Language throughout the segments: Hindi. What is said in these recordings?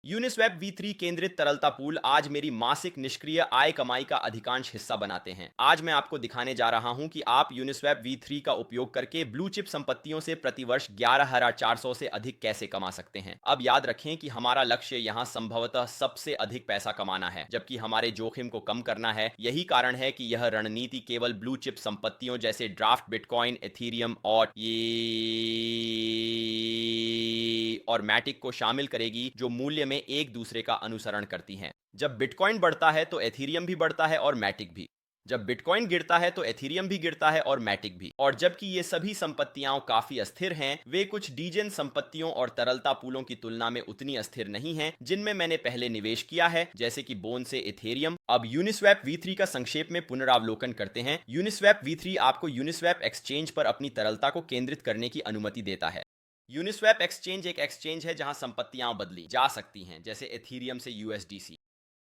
यूनिस्वैप V3 केंद्रित तरलता पूल आज मेरी मासिक निष्क्रिय आय कमाई का अधिकांश हिस्सा बनाते हैं। आज मैं आपको दिखाने जा रहा हूं कि आप यूनिस्वैप V3 का उपयोग करके ब्लू चिप संपत्तियों से प्रतिवर्ष 11,400 से अधिक कैसे कमा सकते हैं। अब याद रखें कि हमारा लक्ष्य यहां संभवतः सबसे अधिक पैसा कमाना है, जबकि हमारे जोखिम को कम करना है। यही कारण है कि यह रणनीति केवल ब्लू चिप संपत्तियों जैसे ड्राफ्ट, बिटकॉइन, एथीरियम और मैटिक को शामिल करेगी, जो मूल्य में एक दूसरे का अनुसरण करती हैं। जब बिटकॉइन बढ़ता है तो एथीरियम भी बढ़ता है और मैटिक भी। जब बिटकॉइन गिरता है तो एथीरियम भी गिरता है और मैटिक भी। और जबकि ये सभी संपत्तियां काफी अस्थिर हैं, वे कुछ डीजेन संपत्तियों और तरलता पूलों की तुलना में उतनी अस्थिर नहीं हैं जिनमें मैंने पहले निवेश किया है, जैसे कि बोन से इथेरियम। अब यूनिस्वैप V3 का संक्षेप में पुनरावलोकन करते हैं। यूनिस्वैप V3 आपको यूनिस्वैप एक्सचेंज पर अपनी तरलता को केंद्रित करने की अनुमति देता है। यूनिस्वैप एक्सचेंज एक एक्सचेंज है जहां संपत्तियां बदली जा सकती हैं, जैसे एथीरियम से USDC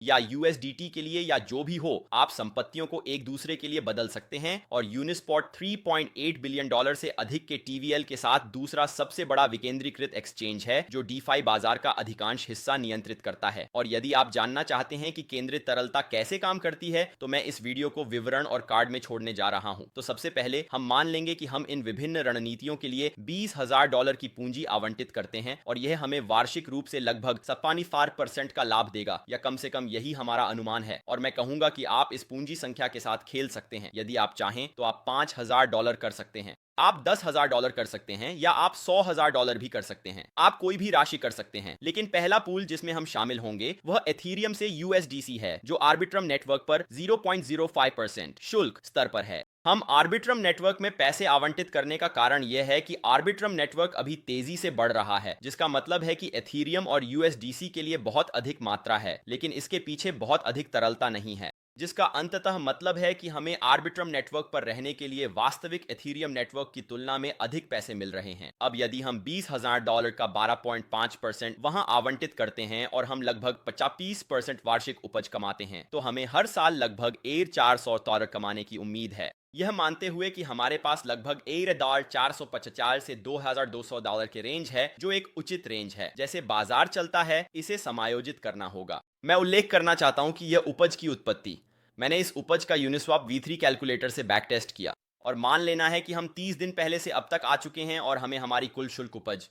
या USDT के लिए, या जो भी हो, आप संपत्तियों को एक दूसरे के लिए बदल सकते हैं। और यूनिस्पॉट $3.8 बिलियन से अधिक के TVL के साथ दूसरा सबसे बड़ा विकेंद्रीकृत एक्सचेंज है जो DeFi बाजार का अधिकांश हिस्सा नियंत्रित करता है। और यदि आप जानना चाहते हैं कि केंद्रित तरलता कैसे काम करती है, तो मैं इस वीडियो को विवरण और कार्ड में छोड़ने जा रहा हूं। तो सबसे पहले हम मान लेंगे कि हम इन विभिन्न रणनीतियों के लिए $20,000 की पूंजी आवंटित करते हैं, और यह हमें वार्षिक रूप से लगभग 75% का लाभ देगा, या कम से कम यही हमारा अनुमान है। और मैं कहूंगा कि आप इस पूंजी संख्या के साथ खेल सकते हैं। यदि आप चाहें तो आप $5,000 कर सकते हैं, आप $10,000 कर सकते हैं, या आप $100,000 भी कर सकते हैं। आप कोई भी राशि कर सकते हैं। लेकिन पहला पूल जिसमें हम शामिल होंगे वह एथीरियम से USDC है, जो आर्बिट्रम नेटवर्क पर 0.05% शुल्क स्तर पर है। हम आर्बिट्रम नेटवर्क में पैसे आवंटित करने का कारण यह है कि आर्बिट्रम नेटवर्क अभी तेजी से बढ़ रहा है, जिसका मतलब है कि एथीरियम और USDC के लिए बहुत अधिक मात्रा है, लेकिन इसके पीछे बहुत अधिक तरलता नहीं है, जिसका अंततः मतलब है कि हमें आर्बिट्रम नेटवर्क पर रहने के लिए वास्तविक एथीरियम नेटवर्क की तुलना में अधिक पैसे मिल रहे हैं। अब यदि हम $20,000 का 12.5% वहां आवंटित करते हैं और हम लगभग 25% वार्षिक उपज कमाते हैं, तो हमें हर साल लगभग $400 कमाने की उम्मीद है। यह मानते हुए कि हमारे पास लगभग $450 से $2,200 के रेंज है, जो एक उचित रेंज है। जैसे बाजार चलता है, इसे समायोजित करना होगा। मैं उल्लेख करना चाहता हूं कि यह उपज की उत्पत्ति, मैंने इस उपज का यूनिस्वैप V3 कैलकुलेटर से बैक टेस्ट किया, और मान लेना है कि हम 30 दिन पहले से अब तक आ चुके हैं और हमें हमारी कुल शुल्क उपज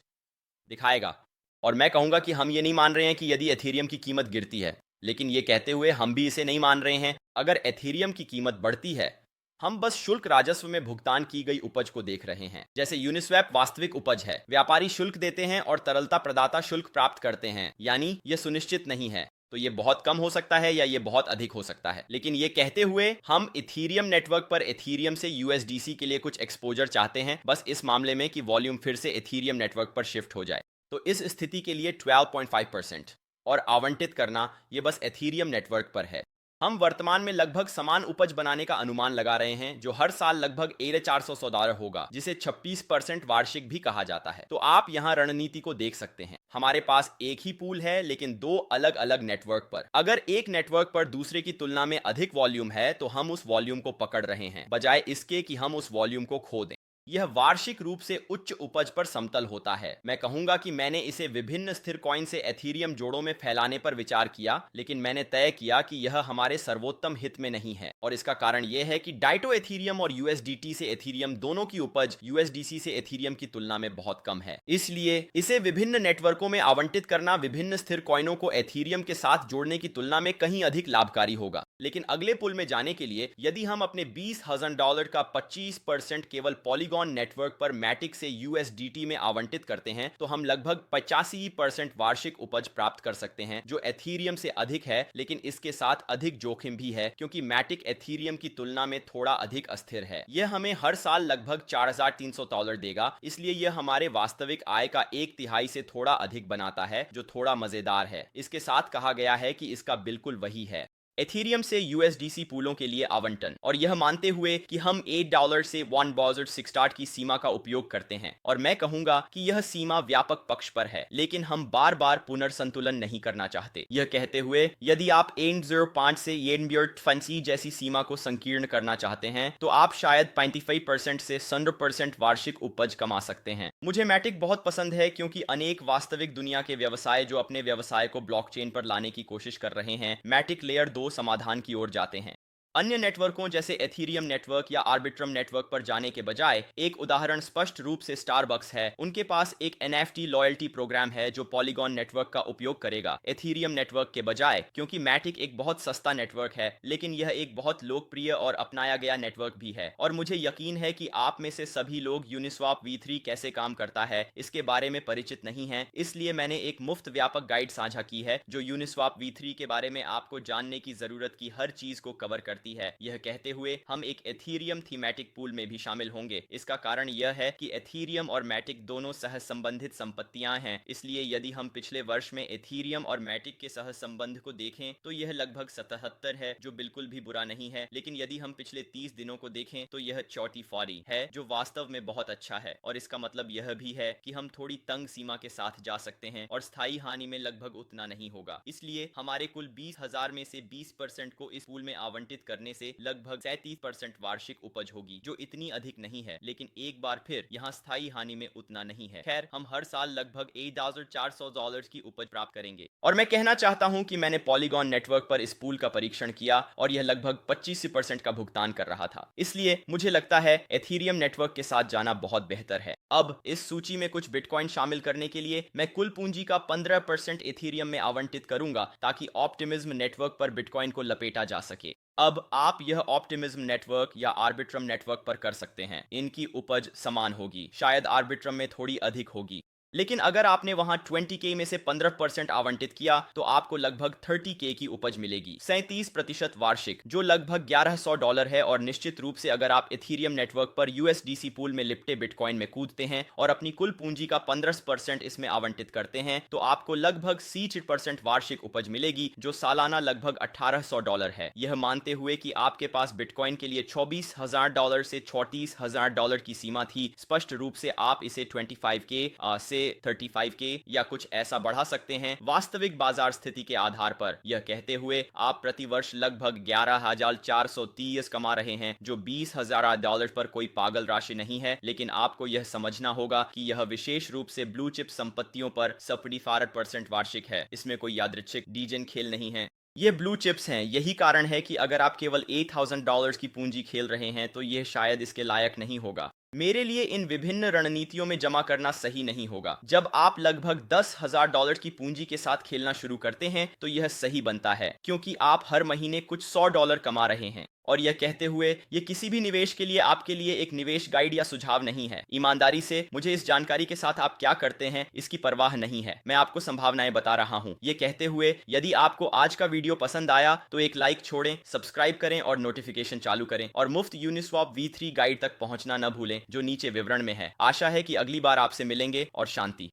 दिखाएगा। और मैं कहूंगा कि हम ये नहीं मान रहे हैं कि यदि एथीरियम की कीमत गिरती है, लेकिन ये कहते हुए हम भी इसे नहीं मान रहे हैं अगर एथीरियम की कीमत बढ़ती है। हम बस शुल्क राजस्व में भुगतान की गई उपज को देख रहे हैं। जैसे यूनिस्वैप वास्तविक उपज है, व्यापारी शुल्क देते हैं और तरलता प्रदाता शुल्क प्राप्त करते हैं, यानी यह सुनिश्चित नहीं है। तो ये बहुत कम हो सकता है या ये बहुत अधिक हो सकता है। लेकिन ये कहते हुए हम इथीरियम नेटवर्क पर एथीरियम से USDC के लिए कुछ एक्सपोजर चाहते हैं, बस इस मामले में कि वॉल्यूम फिर से एथीरियम नेटवर्क पर शिफ्ट हो जाए। तो इस स्थिति के लिए 12.5% और आवंटित करना ये बस एथीरियम नेटवर्क पर है। हम वर्तमान में लगभग समान उपज बनाने का अनुमान लगा रहे हैं, जो हर साल लगभग $400 होगा, जिसे 26% वार्षिक भी कहा जाता है। तो आप यहाँ रणनीति को देख सकते हैं। हमारे पास एक ही पूल है, लेकिन दो अलग अलग नेटवर्क पर। अगर एक नेटवर्क पर दूसरे की तुलना में अधिक वॉल्यूम है, तो हम उस वॉल्यूम को पकड़ रहे हैं, बजाय इसके कि हम उस वॉल्यूम को खो दें। यह वार्षिक रूप से उच्च उपज पर समतल होता है। मैं कहूंगा कि मैंने इसे विभिन्न स्थिर कॉइन से एथीरियम जोड़ों में फैलाने पर विचार किया, लेकिन मैंने तय किया कि यह हमारे सर्वोत्तम हित में नहीं है। और इसका कारण यह है कि डाइटो एथीरियम और USDT से एथीरियम दोनों की उपज USDC से एथीरियम की तुलना में बहुत कम है। इसलिए इसे विभिन्न नेटवर्कों में आवंटित करना विभिन्न स्थिर कॉइनों को एथीरियम के साथ जोड़ने की तुलना में कहीं अधिक लाभकारी होगा। लेकिन अगले पुल में जाने के लिए यदि हम अपने $20,000 का 25% केवल पॉलीगॉन नेटवर्क पर मैटिक से USDT में आवंटित करते हैं, तो हम लगभग 85% वार्षिक उपज प्राप्त कर सकते हैं, जो एथीरियम से अधिक है, लेकिन इसके साथ अधिक जोखिम भी है, क्योंकि मैटिक एथीरियम की तुलना में थोड़ा अधिक अस्थिर है। यह हमें हर साल लगभग $4,300 देगा, इसलिए यह हमारे वास्तविक आय का 1/3 से थोड़ा अधिक बनाता है, जो थोड़ा मजेदार है। इसके साथ कहा गया है कि इसका बिल्कुल वही है। एथीरियम से यूएसडीसी पूलों के लिए आवंटन, और यह मानते हुए कि हम $8 से 1 बॉजर्ड 6 स्टार्ट की सीमा का उपयोग करते हैं, और मैं कहूंगा कि यह सीमा व्यापक पक्ष पर है, लेकिन हम बार बार पुनर्संतुलन नहीं करना चाहते। यह कहते हुए, यदि आप 805 से येनबियर्ट फंसी जैसी सीमा को संकीर्ण करना चाहते हैं तो आप शायद 95% से 100% वार्षिक उपज कमा सकते हैं। मुझे मैटिक बहुत पसंद है क्योंकि अनेक वास्तविक दुनिया के व्यवसाय जो अपने व्यवसाय को ब्लॉकचेन पर लाने की कोशिश कर रहे हैं, मैटिक लेयर 2 समाधान की ओर जाते हैं। अन्य नेटवर्कों जैसे एथीरियम नेटवर्क या आर्बिट्रम नेटवर्क पर जाने के बजाय एक उदाहरण स्पष्ट रूप से स्टारबक्स है। उनके पास एक एनएफटी लॉयल्टी प्रोग्राम है जो पॉलीगॉन नेटवर्क का उपयोग करेगा एथीरियम नेटवर्क के बजाय, क्योंकि मैटिक एक बहुत सस्ता नेटवर्क है, लेकिन यह एक बहुत लोकप्रिय और अपनाया गया नेटवर्क भी है। और मुझे यकीन है कि आप में से सभी लोग यूनिस्वाप V3 कैसे काम करता है इसके बारे में परिचित नहीं हैं, इसलिए मैंने एक मुफ्त व्यापक गाइड साझा की है जो यूनिस्वाप V3 के बारे में आपको जानने की जरूरत की हर चीज को कवर करती है। यह कहते हुए, हम एक एथीरियम थीमैटिक पूल में भी शामिल होंगे। इसका कारण यह है कि एथीरियम और मैटिक दोनों सह संबंधित संपत्तियां हैं, इसलिए यदि हम पिछले वर्ष में एथीरियम और मैटिक के सह संबंध को देखें तो यह लगभग 77 है, जो बिल्कुल भी बुरा नहीं है, लेकिन यदि हम पिछले 30 दिनों को देखें तो यह 40-40 है, जो वास्तव में बहुत अच्छा है। और इसका मतलब यह भी है कि हम थोड़ी तंग सीमा के साथ जा सकते हैं और स्थायी हानि में लगभग उतना नहीं होगा। इसलिए हमारे कुल 20,000 में से 20% को इस पूल में आवंटित करने से लगभग 37% वार्षिक उपज होगी, जो इतनी अधिक नहीं है, लेकिन एक बार फिर यहाँ स्थायी हानि में उतना नहीं है। खैर, हम हर साल लगभग $8,400 की उपज प्राप्त करेंगे। और मैं कहना चाहता हूं कि मैंने पॉलीगॉन नेटवर्क पर इस पूल का परीक्षण किया और यह लगभग 25% का भुगतान कर रहा था, इसलिए मुझे लगता है एथीरियम नेटवर्क के साथ जाना बहुत बेहतर है। अब इस सूची में कुछ बिटकॉइन शामिल करने के लिए मैं कुल पूंजी का 15% एथीरियम में आवंटित करूंगा ताकि ऑप्टिमिज्म नेटवर्क पर बिटकॉइन को लपेटा जा सके। अब आप यह ऑप्टिमिज्म नेटवर्क या आर्बिट्रम नेटवर्क पर कर सकते हैं। इनकी उपज समान होगी, शायद आर्बिट्रम में थोड़ी अधिक होगी, लेकिन अगर आपने वहां 20K में से 15% आवंटित किया तो आपको लगभग 30K की उपज मिलेगी, 37% वार्षिक, जो लगभग $1,100 है। और निश्चित रूप से अगर आप एथीरियम नेटवर्क पर USDC पूल में लिपटे बिटकॉइन में कूदते हैं और अपनी कुल पूंजी का 15% इसमें आवंटित करते हैं तो आपको लगभग 60% वार्षिक उपज मिलेगी, जो सालाना लगभग $1,800 है। यह मानते हुए कि आपके पास बिटकॉइन के लिए $24,000 से $34,000 की सीमा थी। स्पष्ट रूप से आप इसे 25K से 35K या कुछ ऐसा बढ़ा सकते हैं वास्तविक बाजार स्थिति के आधार पर। यह कहते हुए, आप प्रति वर्ष लगभग 11,430 कमा रहे हैं, जो $20,000 पर कोई पागल राशि नहीं है, लेकिन आपको यह समझना होगा कि यह विशेष रूप से ब्लू चिप संपत्तियों पर 45% वार्षिक है। इसमें कोई यादृच्छिक डीजन खेल नहीं है। ये ब्लू चिप्स हैं। यही कारण है कि अगर आप केवल $8,000 की पूंजी खेल रहे हैं तो यह शायद इसके लायक नहीं होगा। मेरे लिए इन विभिन्न रणनीतियों में जमा करना सही नहीं होगा। जब आप लगभग $10,000 की पूंजी के साथ खेलना शुरू करते हैं तो यह सही बनता है, क्योंकि आप हर महीने कुछ $100 कमा रहे हैं। और यह कहते हुए, यह किसी भी निवेश के लिए आपके लिए एक निवेश गाइड या सुझाव नहीं है। ईमानदारी से मुझे इस जानकारी के साथ आप क्या करते हैं इसकी परवाह नहीं है। मैं आपको संभावनाएं बता रहा हूं। यह कहते हुए, यदि आपको आज का वीडियो पसंद आया तो एक लाइक छोड़ें, सब्सक्राइब करें और नोटिफिकेशन चालू करें, और मुफ्त यूनिस्वॉप V3 गाइड तक पहुंचना न भूलें जो नीचे विवरण में है। आशा है कि अगली बार आपसे मिलेंगे, और शांति।